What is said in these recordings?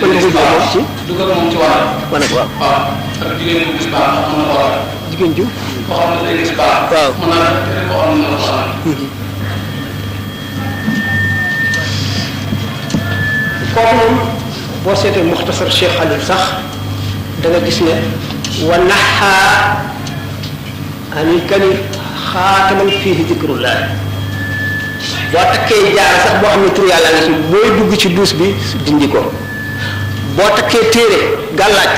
mën nga ko moom ci dugg ak moom ci wàll. wane ko waaw. waaw ak jigéen bu gis baax mën na ko waral. jigéen ju koo xam ne day gis baax. waaw mën naa def keneen koo xam ne mën na ko waral. kooku moom boo seetee muxtasar Cheikh Khalil sax da nga gis ne wa naxaa anil kanif xaataman fiihi dikrullah boo takkee jaar sax boo xam ne tur yàlla nga ci booy dugg ci duus bi dindi ko boo takkee téere gàllaaj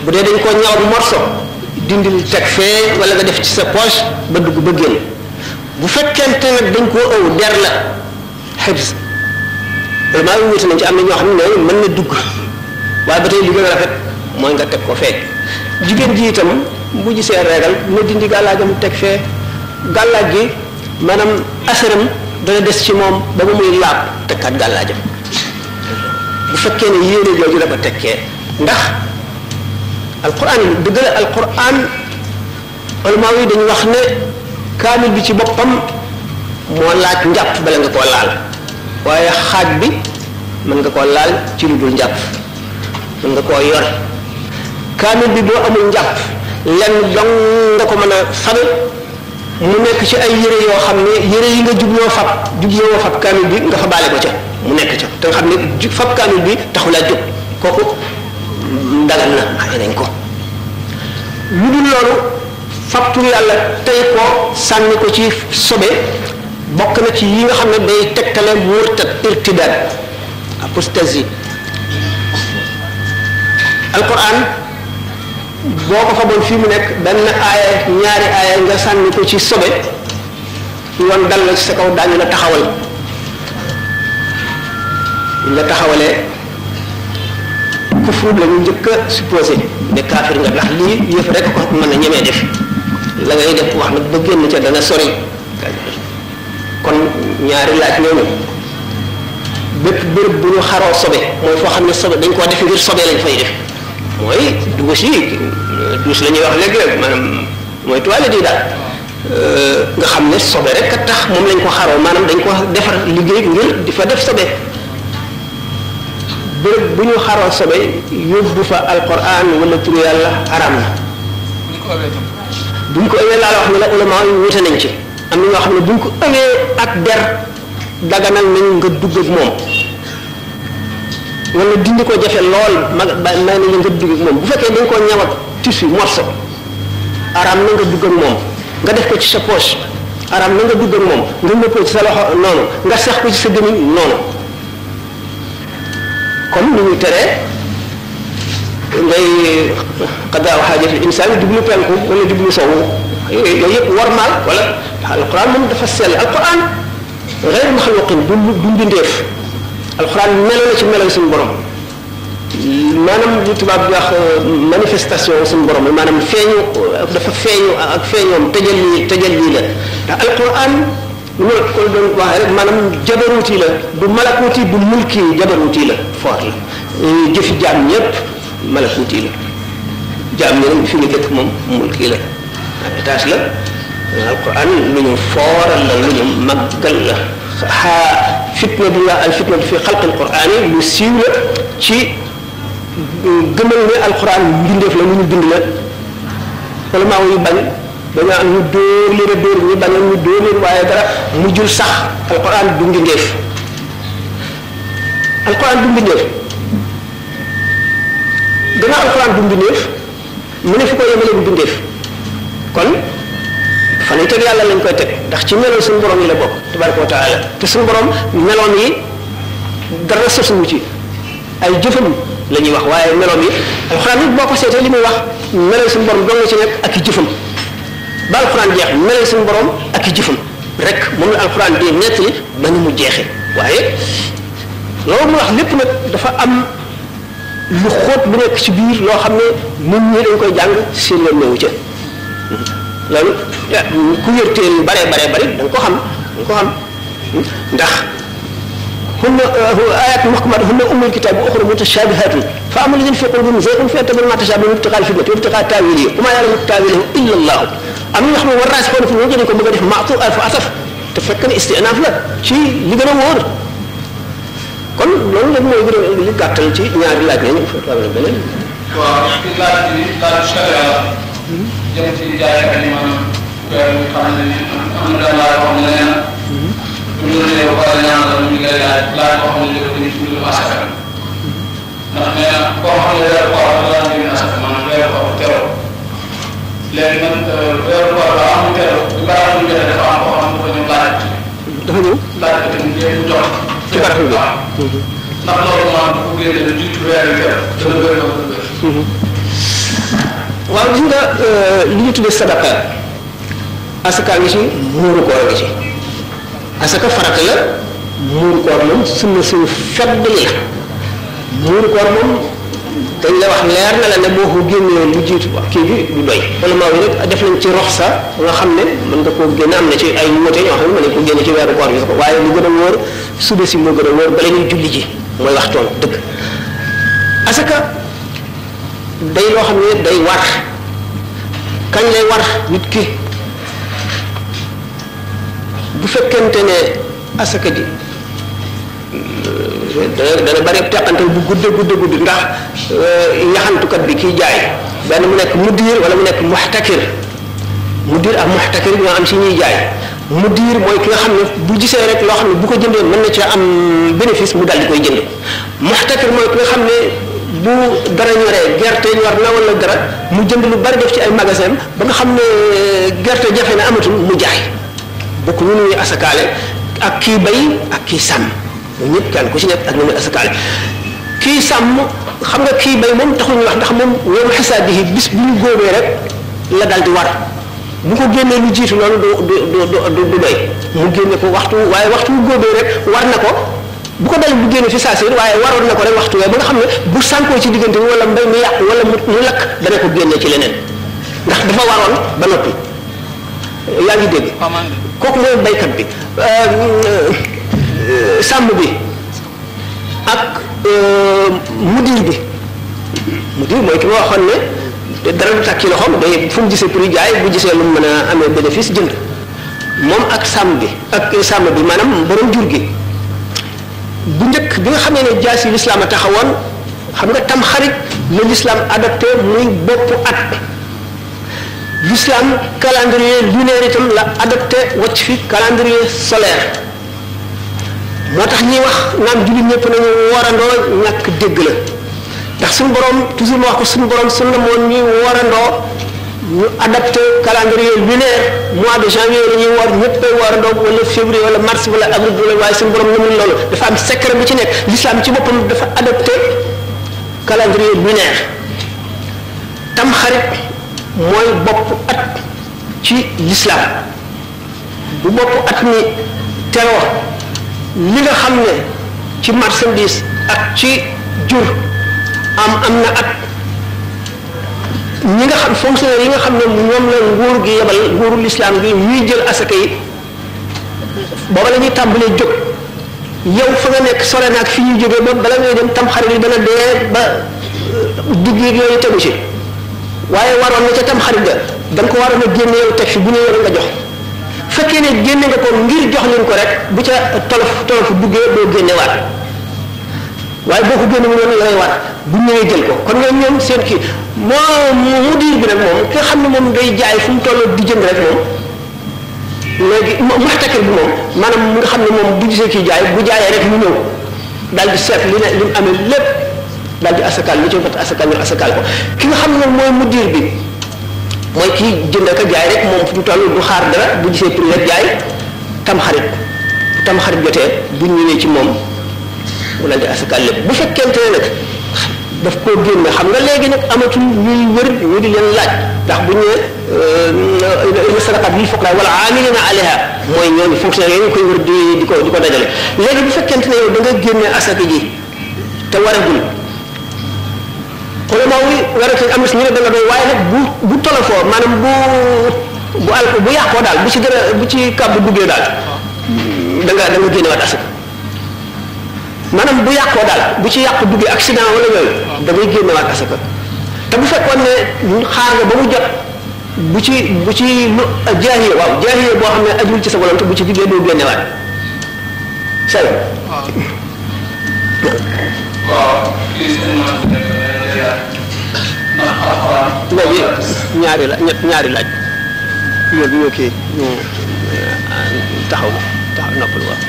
bu dee dañ koo ñaw bu morso dindil teg fee wala nga def ci sa poche ba dugg ba génn bu fekkente nag dañ koo ëw der la xibs vraiment yu wuute nañ ci am na ñoo xam ne mën na dugg waaye ba tey li gën a rafet mooy nga teg ko fekk jigéen ji itam bu gisee reegal na dindi gàllaajam teg fee gàllaaj gi maanaam asaram dana des ci moom ba mu muy laab tekkaat gàllaajam bu fekkee ne yéene jooju la ko tekkee ndax alquran dëgg la alquran ulama yi dañu wax ne kaamil bi ci boppam moo laaj njàpp bala nga koo laal waaye xaaj bi mën nga koo laal ci lu dul njàpp mën nga koo yor kaamil bi boo amul njàpp lenn dong nga ko mën a fabe mu nekk ci ay yére yoo xam ne yére yi nga jubloo fab kaamil bi nga fa baale ko ca mu nekk ca te nga xam ne fab kaamil bi taxulaa jóg kooku dagal na xëy nañ ko lu dul loolu fab tur yàlla tey ko sànni ko ci sobe bokk na ci yi nga xam ne day tegtale murtad irtidaad apostasie alquran boo ko faboon fii mu nekk benn aaya ñaari aaya nga sànni ko ci sobe yoon dal la ci sa kaw daañu la taxawal ñu la taxawalee kufru la ñu njëkk a supposé ne kaafir nga ndax lii yëf rek ko mën na ñemee def la ngay def wax nag ba génn ca dana sori kon ñaari laaj ñooñu bépp béréb bu ñu xaroo sobe mooy foo xam ne sobe dañ koo def ngir sobe lañ fay def mooy duus yi duus la ñuy wax léegi maanaam mooy toilette yi daal nga xam ne sobe rek a tax moom lañ ko xaroo maanaam dañ ko defar liggéey ngir di fa def sobe béréb bu ñu xaroo sobe yóbbu fa alquran wala turu yàlla araam na bu ñu ko ëwee laa la wax ne la ulama yi wute nañ ci am na ñoo xam ne bu ñu ko ëwee ak der daganal nañ nga dugg ak moom wala dindi ko jafe lool may nañ la nga dugg ak moom bu fekkee dañ koo ñaw ak tissu morceau araam na nga dugg ak moom nga def ko ci sa poche araam na nga dugg ak moom nga nëpp ko ci sa loxo noonu nga sex ko ci sa gémmiñ noonu comme ni ñuy teree ngay qadaaw xaajatil insaan jublu penku wala jublu sowu yooyu yëpp warmaal wala alquran moom dafa sell alquran gayru maxluqin du mbindeef alquran melo na ci melal suñu borom maanaam li tubaab bi wax manifestation suñu borom maanaam feeñu dafa feeñu ak feeñoom tëjal lii la ndax alquran lu ma ko doon waxee rek maanaam jabaruuti la du malakuuti du mulki jabaruuti la foor la jëfi jaam ñëpp malakuuti la jaam ñi nag fi ñu dëkk moom mulki la étage la alquran lu ñu fooral la lu ñu màggal la fitna bi nga al fitna bi fi xalq alquran yi lu siiw la ci gëmal ne alquran mbindeef la lu ñu bind la wala maa yu bañ dañoo am ñu dóor leen a dóor ñu bañ ñu dóor leen waaye dara mujjul sax alquran du mbindeef alquran du mbindeef gannaaw alquran du mbindeef mu ne fu ko yemale bu mbindeef kon fan yi teg yàlla lañ koy teg ndax ci meloon suñu borom yi la bokk tabaraka wa taala te suñu borom meloon yi dara sosuwu ci ay jëfam la ñuy wax waaye meloon yi alxuraan nit boo ko seetee li muy wax meloon suñu borom dong la ci nekk ak i jëfam ba alxuraan jeex meloon suñu borom ak i jëfam rek moom la alxuraan di nettali ba ni mu jeexee waaye loolu mu wax lépp nag dafa am lu xóot bu nekk ci biir loo xam ne nit ñi dañ koy jàng seen yoon newu ca loolu ku yër téere yu bare da nga ko xam ndax hunna ayat muhkamat hunna ummul kitab wa ukhra mutashabihatun fa amma alladhina fi qulubihim zayghun fayattabi'una ma tashabaha minhu ibtigha'a al-fitnati wa ibtigha'a ta'wilihi wa ma ya'lamu ta'wilahu illa Allah am na ñoo xam ne war raasixuuna fi l-ilmi dañ ko bëgg a def ma'tuuf fa asaf te fekk ne istinaaf la ci li gën a wóor kon loolu nag mooy gën a li gàttal ci ñaari laaj nañu fa am na beneen. waaw ci laaj bi laaj charia la jëm ci jaaykat yi maanaam weer bi xam ne am na benn laaj boo xam ne nee na bu ñu nee ba pare ñaan la ñu ngi lay laaj boo xam ne léegi dañuy ci mbirum asaka ndax nee na koo xam ne weeru koor la daan génne asaka maanaam weeru koor teroo léegi nag weeru koor ba am teroo bi baax ñu jotee dafa am koo xam ne dafa ñëw laaj dafa ñëw laaj ko tamit mu jox ci barax bi ndax loolu maanaam bu ko génnee lu jiitu weer wi teroo dana bëri wala dana bëri waaw gis nga li ñu tuddee sadaka asaka ngi ci muuru koor ngi ci asaka farata la muuru koor moom sunna suñu feddali la muuru koor moom dañ la wax leer na la ne boo ko génnee lu jiitu kii bi du doy wala maa ngi rek def nañ ci rox sa nga xam ne mën nga koo génne am na ci ay wóote ñoo xam ne mën nañ ko génne ci weeru koor bi sax waaye lu gën a wóor suba si moo gën a wóor bala ñuy julli ji mooy waxtoon dëgg asaka day loo xam ne day war kañ lay war nit ki bu fekkente ne asaka ji dana bari teqantal bu gudd ndax yaxantukat bi kiy jaay benn mu nekk mudir wala mu nekk muxtakir mudir ak muxtakir ñoo am si ñuy jaay mudir mooy ki nga xam ne bu gisee rek loo xam ne bu ko jëndee mën na ci am bénéfice mu dal di koy jënd muxtakir mooy ki nga xam ne bu dara ñoree gerte ñor na wala dara mu jënd lu bari def ci ay magasin ba nga xam ne gerte jafe na amatul mu jaay bokk ñu ñuy asakaale ak kii bay ak kii sàmm ñun ñëpp kenn ku ci nekk ak ñu muy asakaale kii sàmm xam nga kii bay moom taxul ñu wax ndax moom yow xisaab bi bis bu ñu góobee rek la dal di war bu ko génnee lu jiitu loolu du doy mu génne ko waxtu waaye waxtu bu góobee rek war na ko bu ko dal bu génne fi saa si waaye waroon na ko rek waxtu wee ba nga xam ne bu sànkoo ci diggante bi wala mbay mi yàqu wala mu lakk dana ko génne ci leneen ndax dafa waroon ba noppi yaa ngi dégg kooku mooy baykat bi sàmm bi ak mudir bi mudir mooy ki ma waxoon ne dara du tàkki loxoom day fu mu gisee prix jaay bu gisee lu mu mën a amee bénéfice jënd moom ak sàmm bi maanaam borom jur gi bu njëkk bi nga xamee ne jaasi l'islam a taxawoon xam nga tam xarit la l'islam adopté muy boppu at l'islam calendrier lunaire itam la adopté wacc fi calendrier solaire moo tax ñuy wax naan jullit ñëpp nañu warandoo ñàkk dégg la ndax suñu borom toujours ma wax ko suñu borom suñu la moon ñuy warandoo ñu adapté calendrier lunaire mois de janvier la ñuy war ñëpp ay warandoo wala février wala mars wala avril wala waaye suñu borom namul loolu dafa am secret bu ci nekk l'islam ci boppam dafa adapté calendrier lunaire tam xarit mooy bopp at ci l'islam bu bopp at mi teroo li nga xam ne ci marchandise ak ci jur am na at ñi nga xam fonctionnaire yi nga xam ne ñoom la nguur gi yebal nguuru l'islam gi ñuy jël asaka yi booba la ñuy tàmbalee jóg yow fa nga nekk sore naag fi ñuy jógee ba bala ngay dem tam xarit yi dana dee ba digg yooyu tegu ci waaye waroon na ca tam xarit ga da nga ko waroon a génne yow teg fi bu ñu yoon nga jox fekkee ne génne nga ko ngir jox leen ko rek bu ca tolof duggee doo génnewaat waaye boo ko génne mu noonu lay war bu ñëwee jël ko kon ñoom seen kii mu diir bi nag moom ki nga xam ne moom day jaay fu mu toll di jënd rek moom léegi muxtakir bi moom maanaam mu nga xam ne moom bu gisee kii jaay bu jaayee rek mu ñëw daal di seet li mu amee lépp daal di asakaal li ci mat asakaal ñu asakaal ko ki nga xam ne mooy mu diir bi mooy kii jënd ak jaay rek moom fu mu toll du xaar dara bu gisee prix rek jaay tam xarit jotee bu ñëwee ci moom mu daal di asakaal lépp bu fekkente ne nag daf koo génne xam nga léegi nag amatul ñuy wër ñu di leen laaj ndax bu ñu nee sadaqat lil fuqara wala amilina alayha mooy ñooñu fonctionnaire yi ñu koy wër di ko dajale léegi bu fekkente ne yow da nga génne asaka ji te waragul ulama wi waratu am na si ñu ne da nga doy waaye nag bu tolofoo maanaam bu yàqoo daal bu ci kàbbu duggee daal da nga génne waat asaka maanaam bu yàqoo daal bu ci yàqu duggee accident wala yooyu da ngay génne waat asaka te bu fekkoon ne xaar nga ba mu jot bu ci lu jaahiye boo xam ne ajul ci sa volonté bu ci duggee doo génne waat say ñaari laaj yow bi ñoo kii ñu taxaw noppal waaw.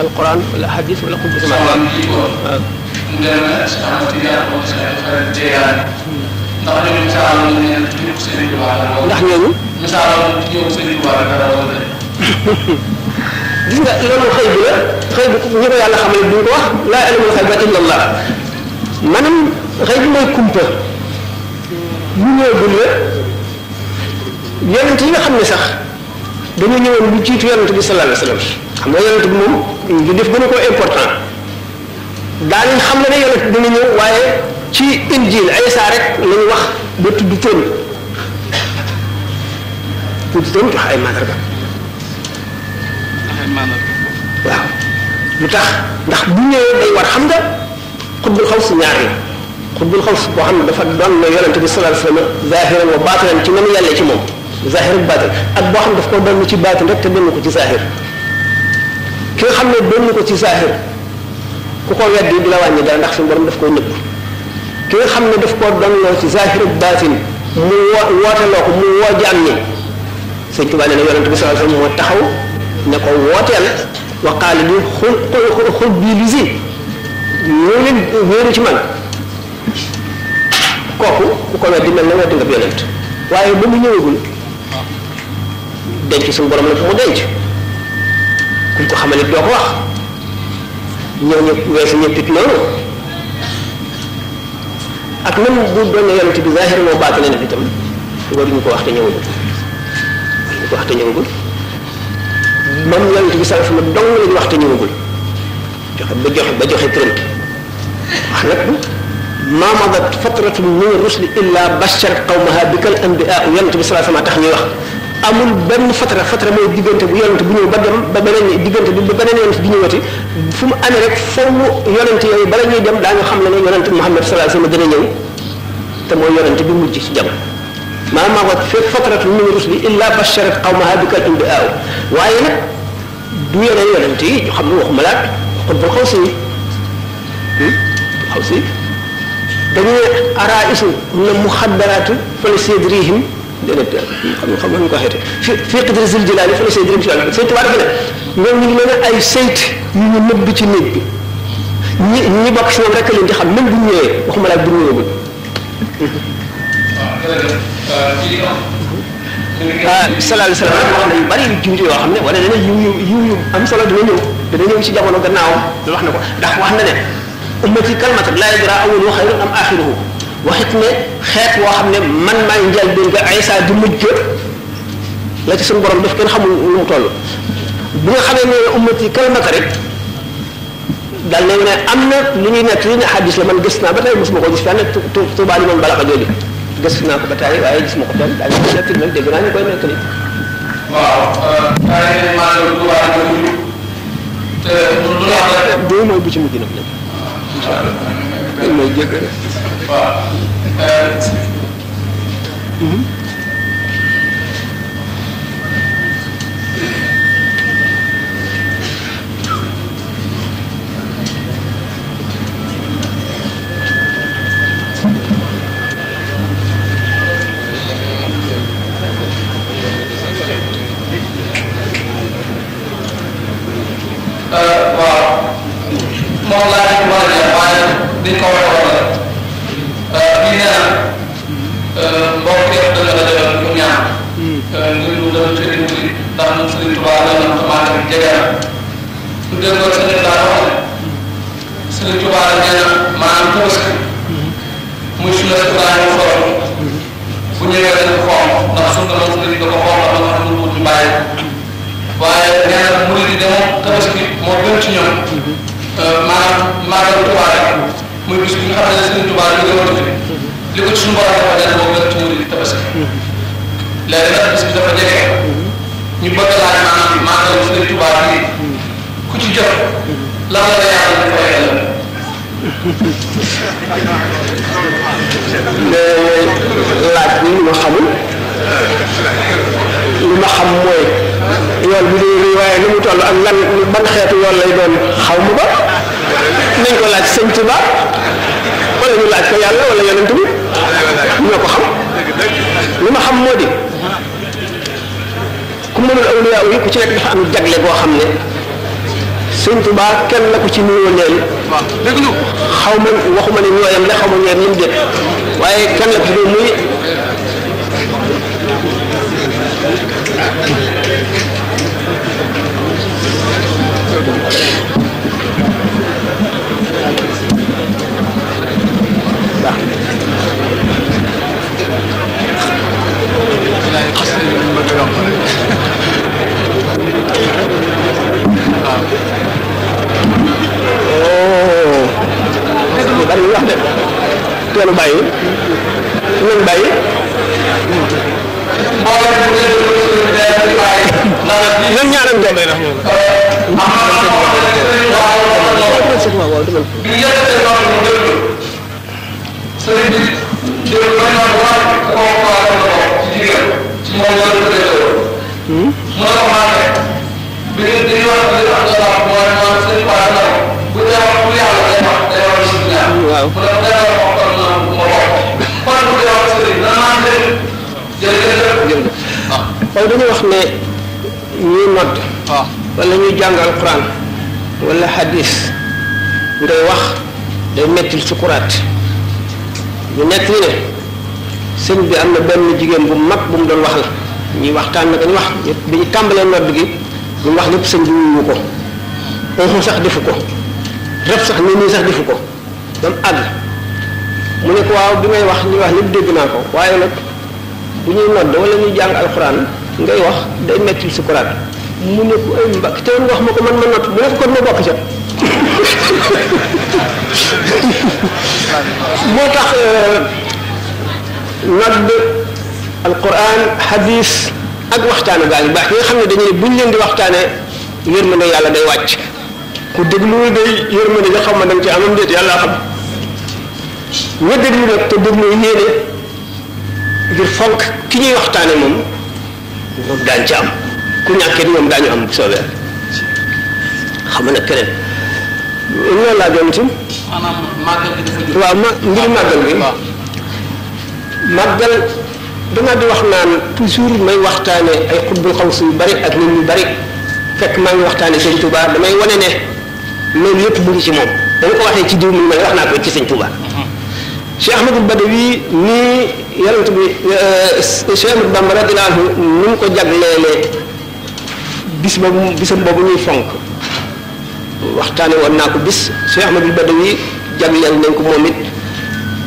alquran wala hadis wala xutba sama waaw. ndax ñooñu. gis nga loolu xëy bi la xëy bi ñu ko yàlla xamal duñ ko wax laa ya'lamul xayba illa Allah maanaam xëy bi mooy kumpa ñu ñëwagul la yonent yi nga xam ne sax dañu ñëwoon lu jiitu yonent bi sallallahu alayhi wasallam xam nga yonent bi moom li def gën a ko important daanañ xam la ne yonent dina ñëw waaye ci injil Isa rek lañu wax ba tudd turam jox ay mandarga waaw lu tax ndax bu ñëwee day war xam nga xutbul xaws ñaar la xutbul xaws boo xam ne dafa doon na yonente bi sallallahu alayhi wasallam zahiran wa batinan ci mën yàlla ci moom zahir ak batin ak boo xam ne daf ko doon ci batin rek te doon ko ci zahir ki nga xam ne doon ko ci zahir ku ko weddi di la wàññi dara ndax suñu borom daf koy nëbb ki nga xam ne daf koo doon loo ci zahir ak batin mu wooteloo ko mu woo jaam ñi sëñ Tuubaa nee na yonente bi sallallahu alayhi wasallam moo taxaw ne ko wooteel waqaale bi xul bii lisi ñoo leen wéeru ci man kooku ku ko weddi mel na weddi nga yonent waaye ba mu ñëwagul denc suñu borom la mu denc kuñ ko xamal it doo ko wax ñëw ñëpp weesu ñëpp it noonu ak même bu doon yonent bi zahir moo baati na itam waruñu ko wax te ñëwagul waruñu ko wax te ñëwagul moom yonent bi sallallahu alayhi wasallam dong lañu wax te ñëwagul ba joxe turam wax nag ma madat fatratun min rusli illa basharat qawmaha bikal anbiya yonent bi sallallahu alayhi wasallam tax ñuy wax amul benn fatra mooy diggante bu yonent bu ñëw ba dem ba beneen diggante bi ba beneen yonent di ñëwati fu mu amee rek foofu yonent yooyu bala ñuy dem daañu xam ne ne yonent Muhammad sallallahu alayhi wasallam dina ñëw te mooy yonent bi mujj ci jamono ma madat fatratun min rusli illa basharat qawmaha bikal anbiya waaye nag du yeneen yonent yi ñu xam ne waxuma laat xutbul xawsi xawsi dañuy araisu na muxaddaraatu fala sédrihim déedéet xam nga ko xeete fii qidri zil jilaani fala sédrihim si wàll sëñ Tuubaa dafa ne ñoom ñu ngi mel ne ay sayt yu ñu nëbb ci néeg bi ñi bokk si moom rek leen di xam même bu ñëwee waxuma laat bu ñëwagul sallallahu alayhi wasallam wax na yu bari yu jiw yoo xam ne wala dana yu am solo dina ñëw ci jamono gannaawam wax na ko ndax wax na ne ummati kalmata laa yadraa awwaluhu xayrun am axiruhu waxit ne xeet woo xam ne man maay njël dégg nga Isa di mujj la ci suñu borom def kenn xamul lu mu toll bi nga xamee ne ummati kalmata rek daal ne am na lu ñuy nekk li ne xadis la man gis naa ba tey mosuma ko gis fenn Tuubaa li moom bala ko jooju gis naa ko ba tey waaye gis ma ko fenn daal ñu nekk nag dégg naa ñu koy nekk nii. waaw. te mooy bu ci mujj nag ñoom. incha allah loolu mooy jégg rek. waaw. moom laa ci war a def waaye dañ ko war a waral lii nee na mbokk yëpp dana la defal ko ñaan ngir lu dana tëri wuti ndax nag Sëriñ Tuubaa la na xamaate bi jege na su déggoo sëriñ laa wax ne Sëriñ Tuubaa la nee na maanaam Tabaski muy sunna Ibrahima xool bu ñëwee dañ ko xool ndax sunna moom sëriñ da ko xool ndax dama xam lu ci bàyyi waaye nee na murid yi de moom Tabaski moo gën ci ñoom maanaam maanaam Tuubaa rek muy bis bi nga xam ne Sëriñ Tuubaa li nga woote li ko ci suñu borom dafa def moo gën ci murid yi Tabaski léegi nag bis bi dafa jege ñu bëgg laaj maanaam maanaam Sëriñ Tuubaa bi ku ci jot lan la la yàlla di fay ëllëg laaj bi lu ma xamul lu ma xam mooy yool bi di waaye ni mu toll ak lan ban xeetu yool lay doon xaw ma ba nañ ko laaj sëñ Tuba wala ñu laaj ko yàlla wala yonent bi ñoo ko xam li ma xam moo di ku mënul awliya yi ku ci nekk dafa am jagle boo xam ne sëñ Tuba kenn la ko ci nuyoo leen xaw ma waxuma ne ñooyam la xaw ma ñooyam ñu déet waaye kenn la ko ci muy bari wax de teelu bàyyi nañ bàyyi nan ñaanante waaw waaw dañuy wax ne ñuy nodd wala ñuy jàng alquran wala hadis ngay wax day mettil sukuraat ñu nekk ni ne sëñ bi am na benn jigéen bu mag bu mu doon wax la ñuy waxtaan nag ñu wax bi ñu tàmbalee nodd gi ñu wax lépp sëñ bi wuyu ko onxu sax defu ko rab sax nii sax defu ko ba mu àgg mu ne ko waaw bi may wax ñuy wax lépp dégg naa ko waaye nag bu ñuy nodd wala ñuy jàng alxuraan ngay wax day metti sukuraat mu ne ko ay mbakk te wax ma ko man ma nodd mu ne ko kon ma bokk ca moo tax nodd alquran hadis ak waxtaanu gaa yu baax yi nga xam ne dañu ne buñ leen di waxtaane yërmande yàlla day wàcc ku dégluwul day yërmande nga xam ma danga ci amam déet yàlla xam ña déglu nag te déglu yéene ngir fonk ki ñuy waxtaane moom daañ ci am ku ñàkkee moom daañu am bu soobee xam na keneen loolu laa doon tim maanaam màggal gi dafa jóg. waaw mbir màggal gi màggal dama di wax naan toujours may waxtaane ay xutbul xaws yu bari ak nit ñu bari fekk maa ngi waxtaane sëñ Touba damay wane ne loolu yëpp mu ngi ci moom dama ko waxee ci diw mi ma wax naa ko ci sëñ Touba Cheikh Ahmadou Badawi nii yonent bi Cheikh Ahmadou Bamba radiyallahu anhu ni mu ko jagleelee bisam boobu ñuy fonk waxtaane woon naa ko bis Cheikh Ahmadou Badawi jagleel nañ ko moom it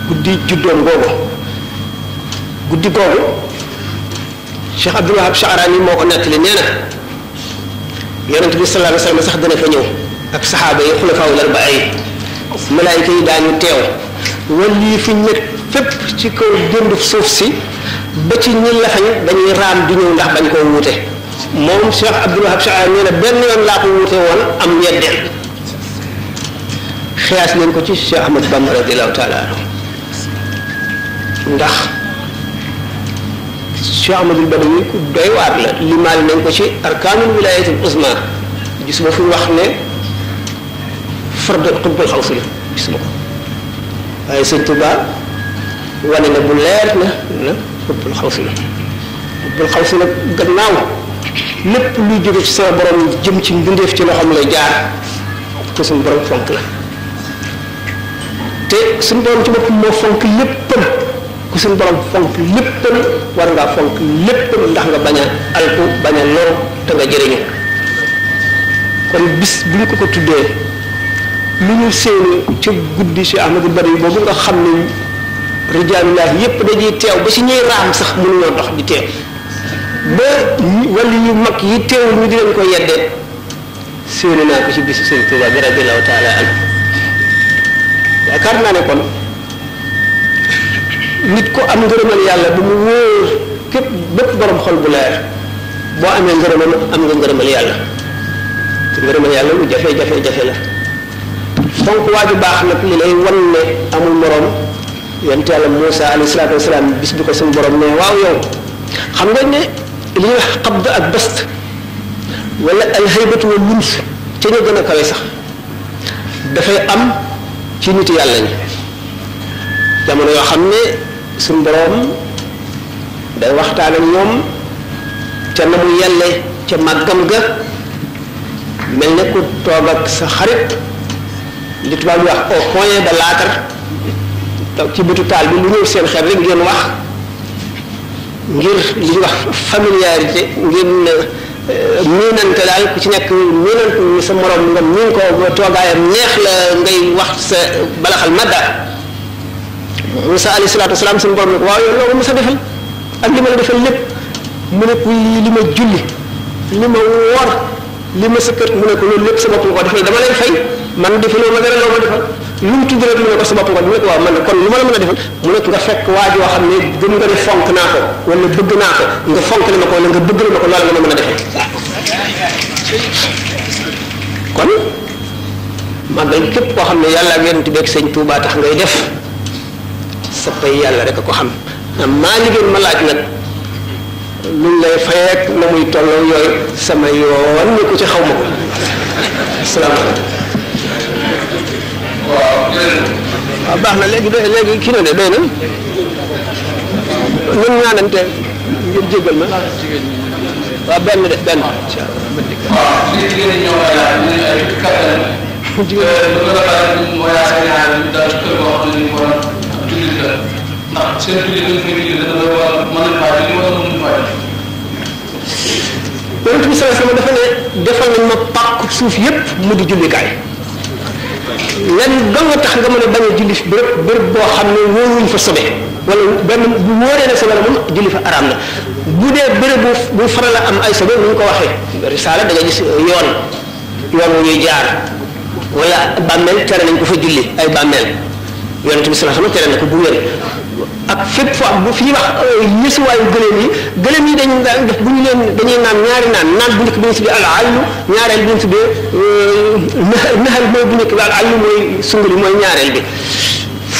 guddi juddoom guddi googu Cheikh Abdul Wahab Sha'rani moo ko nettali nee na yonent bi sallallahu alayhi wa sallam sax dana fa ñëw ak saxaaba yi xulafaaul arbaa yi malaayika yi daañu teew wala yi fi nekk fépp ci kaw dënduf suuf si ba ci ñi lafañ dañuy raam di ñëw ndax bañ koo wuute moom Cheikh Abdul Wahab Sha'rani nee na benn yoon laa ko wuute woon am ñeddeel xiyaas nañ ko ci Cheikh Ahmad Bamba radiyallahu taala anhu ndax Cheikh Ahmadul Badawi ku doy waar la limaali nañ ko ci arkaanul wilaayatul uzma gis ma fu wax ne fardu xutbul xawsi la gis ma ko waaye sëñ Tuba wane na bu leer na xutbul xawsi la xutbul xawsi la gannaaw lépp luy jóge ci sama borom jëm ci mbindeef ci loxoom lay jaar te suñu borom fonk la te suñu borom ci boppam moo fonk léppam ku suñu borom fonk léppam war ngaa fonk léppam ndax nga bañ a alku bañ a lor te nga jëriñu kon bis bu ñu ko tuddee lu ñu séenu ci guddi si Ahmadou Badawi boobu nga xam ne rijaalullah yépp dañuy teew ba si ñuy raam sax mënuñoo dox di teew ba wala yu mag yi teewul ñu di leen ko yeddee séenu naa ko ci bisu Sëriñ Tuubaa bi radiyallahu taala anhu yaakaar naa ne kon nit ko am ngërëmal yàlla bu mu wóor képp bépp borom xol bu leer boo amee ngërëmal am nga ngërëmal yàlla te ngërëmal yàlla lu jafe-jafe la fonk waaju baax nag li lay wan ne amul morom yonent yàlla Muusa alayhi salaatu wasalaam bis bi ko suñu borom ne waaw yow xam nga ne li ñuy wax qabd ak bast wala alhaybatu wal lums ca ñu gën a kawe sax dafay am ci nit yàlla ñi jamono yoo xam ne suñu boroom day waxtaan ak ñoom ca na mu yelle ca màggam ga mel ne ku toog ak sa xarit li tubaab bi wax au point de l'âtre toog ci bëtu taal bi lu ñëw seen xel rek ngeen wax ngir li ñuy wax familiarité ngir miinante daal ku ci nekk miinante ni sa morom nga miin ko toogaayam neex la ngay wax sa balaxal madda Musa alayhi salaatu wasalaam suñu borom ne ko waaw yow loolu Musa defal ak li ma la defal lépp mu ne ko li ma julli li ma woor li ma sëkkat mu ne ko loolu lépp sa bopp nga ko defal dama lay fay man defaloo ma dara loo ma defal lu mu tudd rek mu ne ko sa bopp nga mu ne ko waaw man kon lu ma la mën a defal mu ne ko nga fekk waa joo xam ne gëm nga ne fonk naa ko wala bëgg naa ko nga fonk li ma ko wala nga bëgg li ma ko loola nga ma mën a defal kon màggal képp koo xam ne yàlla ak yonent bi ak sëñ Tuubaa tax ngay def sa pay yàlla rek a ko xam maa liggéey ma laaj nag luñ lay fayeek na muy tolloo yooyu sama yoon ni ko ci xaw ma ko asalaamaaleykum waaw baax na léegi léegi kii na de doy na nun ñaanante ngir jéggal ma waaw benn de benn incha ndax seen julli dañ koy julli dana war mën a faa julli wala mënuñu faa julli. yonent bi sallallahu alayhi wasallam dafa ne defal nañ ma pàkk suuf yépp mu di jullikaay lenn dong nga tax nga mën a bañ a julli béréb boo xam ne wóoruñ fa sobe wala benn bu wóoree ne sobe la moom julli fa araam na bu dee béréb bu faral a am ay sobe nu ñu ko waxee risaala da nga gis yoon wu ñuy jaar wala bàmmeel tere nañ ko fa julli ay bàmmeel yonent bi sallallahu alayhi wasallam tere na ko bu wér ak fépp foo am bu fi ñuy wax yësuwaayu gëléem yi dañu daan def bu ñu leen dañuy naan ñaari naan bu njëkk bi ñu tuddee al allu ñaareel bi ñu tuddee naxal mooy bu njëkk bi al allu mooy sunguli mooy ñaareel bi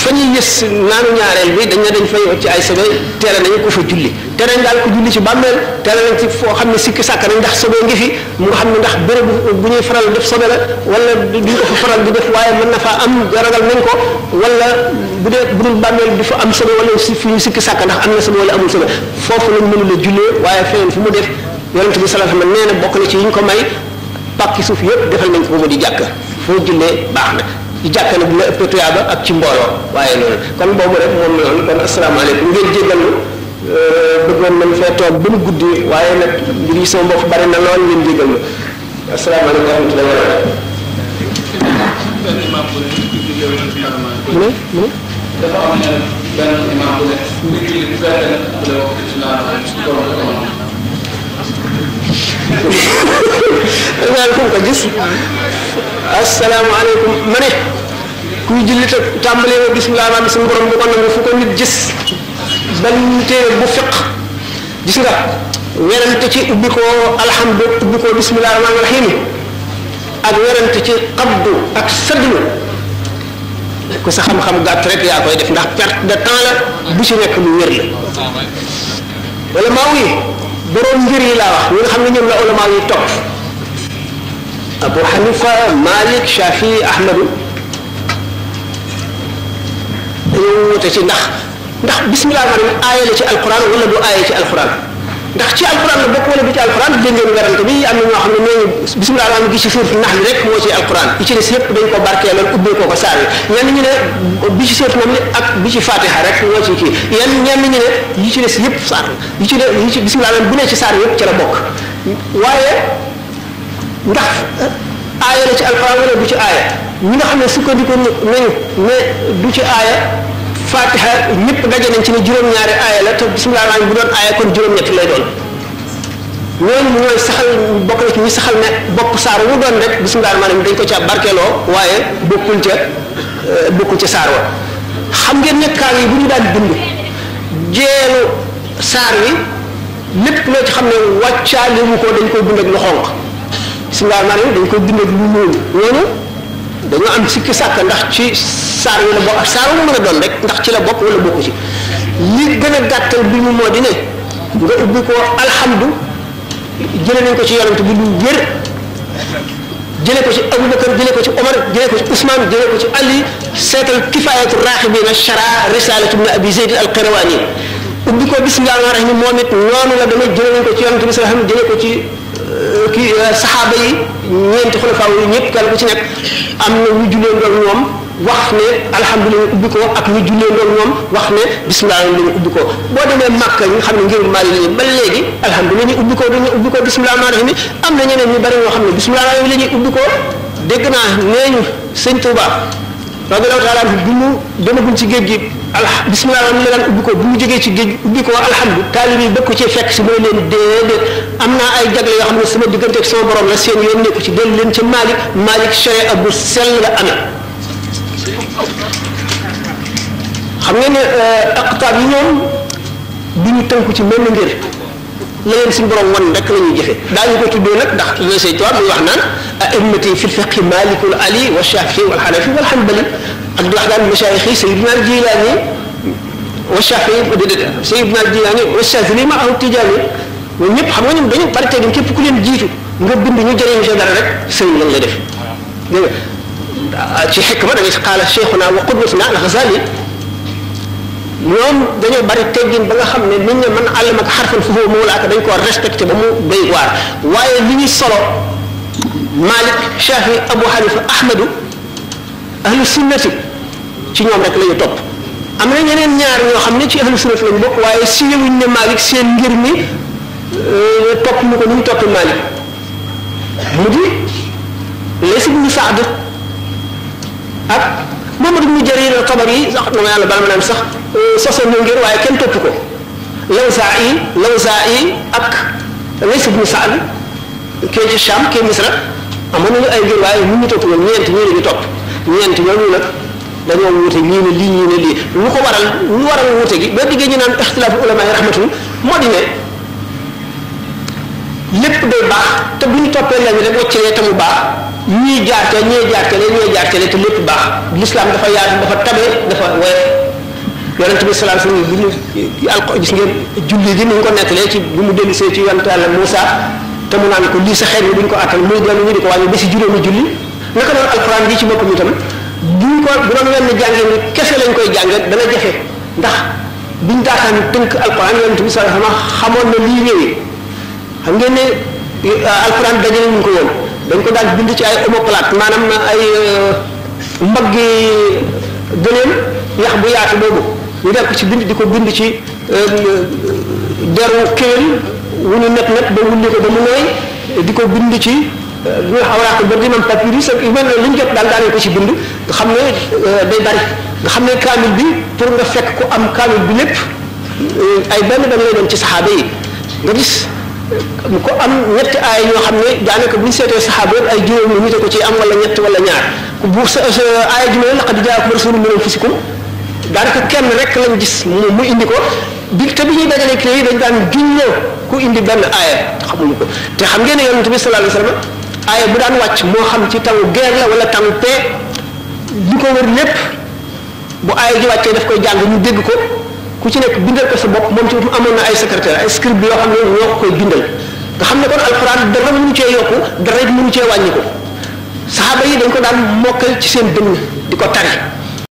fa ñuy yës naanu ñaareel bi dañ fay ci ay sobe tere nañu ko fa julli tere nañ daal ko julli ci bàmmeel tere nañ ci foo xam ne sikki sàkk nañ ndax sobe ngi fi mu nga xam ne ndax béréb bu ñuy faral def sobe la wala duñ ko fa faral di def waaye mën na faa am ragal nañ ko wala bu dee bu dul bàmmeel di fa am sobe wala si fi ñu sikki sàkk ndax am na sobe wala amul sobe foofu lañ mënul a jullee waaye feneen fu mu def yonent bi sallallahu alayhi wasallam nee na bokk na ci yi ñu ko may pàkki suuf yëpp defal nañ ko ba mu di jàkk foo jullee baax na ci jàkk nag dina ëpp tuyaaba ak ci mbooloo waaye loolu kon boobu rek moom noonu kon asalaamaaleykum ngeen jéggal ñu bëggoon nañ fee toog ba mu guddi waaye nag mbir yi sama bopp bari na lool ngeen jéggal ñu asalaamaaleykum wa rahmatullahi wa barakatuh dafa am ne benn imam bu nekk bu fekkee ne bu la wax ci naan daal fu ko gis asalaamaaleykum ma ne kuy julli te tàmbalee wa bismillah ma suñu borom bu ko nangu fu ko nit gis ban téere bu fiq gis nga werante ci ubbi ko alhamdu ubbi ko bismillah rahmaani rahim ak werante ci qabdu ak sadlu ku sa xam-xam gàtt rek yaa koy def ndax perte de temps la bu ci nekk lu wér la wala maa wi borom ngir yi laa wax ñi nga xam ne ñoom la ulama yi topp Abu Hanifa Malik Shafi Ahmadu dañoo wute ci ndax bismillah maanaam aaya la ci alquran wala du aaya ci alquran ndax ci alquran la bokk wala du ci alquran dégg ngeen werante bi am na ñoo xam ne nee ñu bismillah maanaam gi ci suuf nax li rek moo ci alquran yi ci des yëpp dañ ko barkeeloon ubbee ko saar yi ñenn ñu ne bi ci suuf nam li ak bi ci fatiha rek moo ci kii ñenn ñu ne yi ci des yëpp saar yi ci bismillah maanaam bu ne ci saar yëpp ci la bokk waaye ndax aaya la ci alquran wala du ci aaya ñi nga xam ne sukkandiku nañu ne du ci aaya fatiha ñëpp daje nañ ci ne juróom-ñaari aaya la te bismillah bu doon aaya kon juróom-ñett lay doon ñooñu ñooy saxal bokk na ci ñi saxal ne bopp saar wu doon rek bismillah maanaam dañ ko ca barkeeloo waaye bokkul ca saar wa xam ngeen ne kaar yi bu ñu daan bind jeelu saar wi lépp loo ci xam ne wàccaale wu ko dañ koy bind ak lu xonq bismillah maanaam dañ koy bind ak lu ñuul ñooñu dañoo am sikki sàkk ndax ci saar wi la bokk ak saar wu mën a doon rek ndax ci la bokk wala bokku ci li gën a gàttal bi mu moo di ne nga ubbi ko alhamdu jëlee nañ ko ci yonent bi lu wér jëlee ko ci Abubakar jëlee ko ci Omar jëlee ko ci Ousmane jëlee ko ci Ali seetal kifaayatu raaxibina shara risalatu ibn Abi Zayd al-Qayrawani ubbi ko bismillahir rahmanir rahim moom it noonu la demee jëlee ko ci yonent bi sallallahu alayhi wasallam jëlee ko ci kii saxaaba yi ñeenti xulafaa yi ñëpp kenn ku ci nekk am na ñu jullee ndoog ñoom wax ne alhamdulilah ubbi ko ak ñu jullee ndoog ñoom wax ne bismillah la ñu ubbi ko boo demee Makka ñu xam ne ngir Maalik la ñu ba léegi alhamdulilah ñu ubbi ko dañuy ubbi ko bismillah rahmaani rahiim am na ñeneen ñu bari ñoo xam ne bismillah la ñuy ubbi ko dégg naa nee ñu sëñ Touba radiyallahu taala bi mu demagul ci géej gi bismillah la daan ubbi ko bu mu jógee ci géej ubbi ko alhamdulilah taalib yi bëgg ko cee fekk si mooy leen déedéet am naa ay jagle yoo xam ne sama diggante ak sama borom la seen yoon nekku ci dellu leen ca Malik sharia bu sell la amee xam ngeen ne aqtaab yi ñoom du ñu tënku ci mel ngir la leen suñu borom wan rek la ñuy jëfe daañu ko tuddee nag ndax le say tubaab muy wax naan a'immati fi lfiqhi malikul ali wa shafii wal hanafi wal hanbali ak di wax daan mashaayix yi sayidina al jilaani wa shafii déedéet sayidina al jilaani wa shazili ma aw tijaani ñoom ñëpp xam nga ñoom dañu parité gi képp ku leen jiitu nga bind ñu jëriñu sa dara rek sëriñ lañ la def dégg nga ci xikma da ngay qaala cheikhuna wa qudwatuna al Ghazali ñoom dañoo bari teggin ba nga xam ne nit ñi mën àllam ak xarfan fu mu mawlaaka dañ koo respecté ba mu doy waar waaye li ñuy solo Malik Shafi Abu Hanifa Ahmadu ahlu sunnati ci ñoom rek la ñu topp am na ñeneen ñaar ñoo xam ne ci ahlu sunnati lañu bokk waaye siiwuñ ne Malik seen ngir mi topp ñu ko ni ñu topp Malik mu di Lays ibn Sa'd ak Muhammad ibn Jarir al-Tabari sax na ma yàlla bala ma naan sax sosoon na ngir waaye kenn topp ko Lawzaa'i ak Lays ibn Sa'd kee ci Sham kee Misra amoon nañu ay ngir waaye ñu topp ñoom ñeent ñii la ñu topp ñeent ñooñu nag dañoo wuute ñii ne lii ñii ne lii lu ko waral lu waral wuute gi boo diggee ñu naan ixtilaafu ulamaa yi rahmatun moo di ne lépp day baax te bu ñu toppee lañu rek waccalee te mu baax ñii jaar ca ñee jaar ca ñee jaar ca te lépp baax l'islam dafa yaatu dafa tabe dafa woyof yonent bi sallallahu alayhi wasallam bi ñu gis ngeen julli gi ni ñu ko nettalee ci bu mu dellu see ci yonent Yàlla Muusa te mu naan ko lii sa xeet bi duñ ko attal muy dellu ñu di ko wàññi ba si juróomi julli naka noonu alquran ji ci boppam itam buñ ko bu doon wenn jàngee ni kese lañ koy jànge dana jafe ndax biñ daataan tënk alquran yonent bi sallallahu alayhi wasallam xamoon na lii ñëwee xam ngeen ne alquran dajale ñu ko woon dañ ko daan bind ci ay omoplate maanaam ay mbaggi gëléem yax bu yaatu boobu ñu def ko ci bind di ko bind ci deru kéwél wu ñu net ba wulli ko ba mu nooy di ko bind ci ñu xawraat ba di mam papyrus ak yu mel ne lu ñu jot daal daanee ko ci bind nga xam ne day bari nga xam ne kaamil bi pour nga fekk ko am kaamil bi lépp ay benn lay doon ci saxaaba yi nga gis ko am ñetti aay yoo xam ne daanaka bu ñu seetee saxaaba yëpp ay juróom ñu nite ko ci am wala ñett wala ñaar bu sa aaya ji ma laqad jaakum rasulun min anfusikum daanaka kenn rek lañ gis mu indi ko bi te bi ñuy dajalee kii yi dañ daan giññoo ku indi benn aaya xamuñu ko te xam ngeen ne yonent bi sallallahu alayhi wasallam aaya bu daan wàcc moo xam ci tawu guerre la wala tawu paix li ko wër lépp bu aaya ji wàccee daf koy jàng ñu dégg ko ku ci nekk bindal ko sa bopp moom ci amoon na ay secrétaire ay scribe yoo xam ne ñoo ko koy bindal nga xam ne kon alxuraan dara mënu cee yokku dara it mënu cee wàññi ko saxaaba yi dañ ko daan mokkal ci seen dënn di ko tari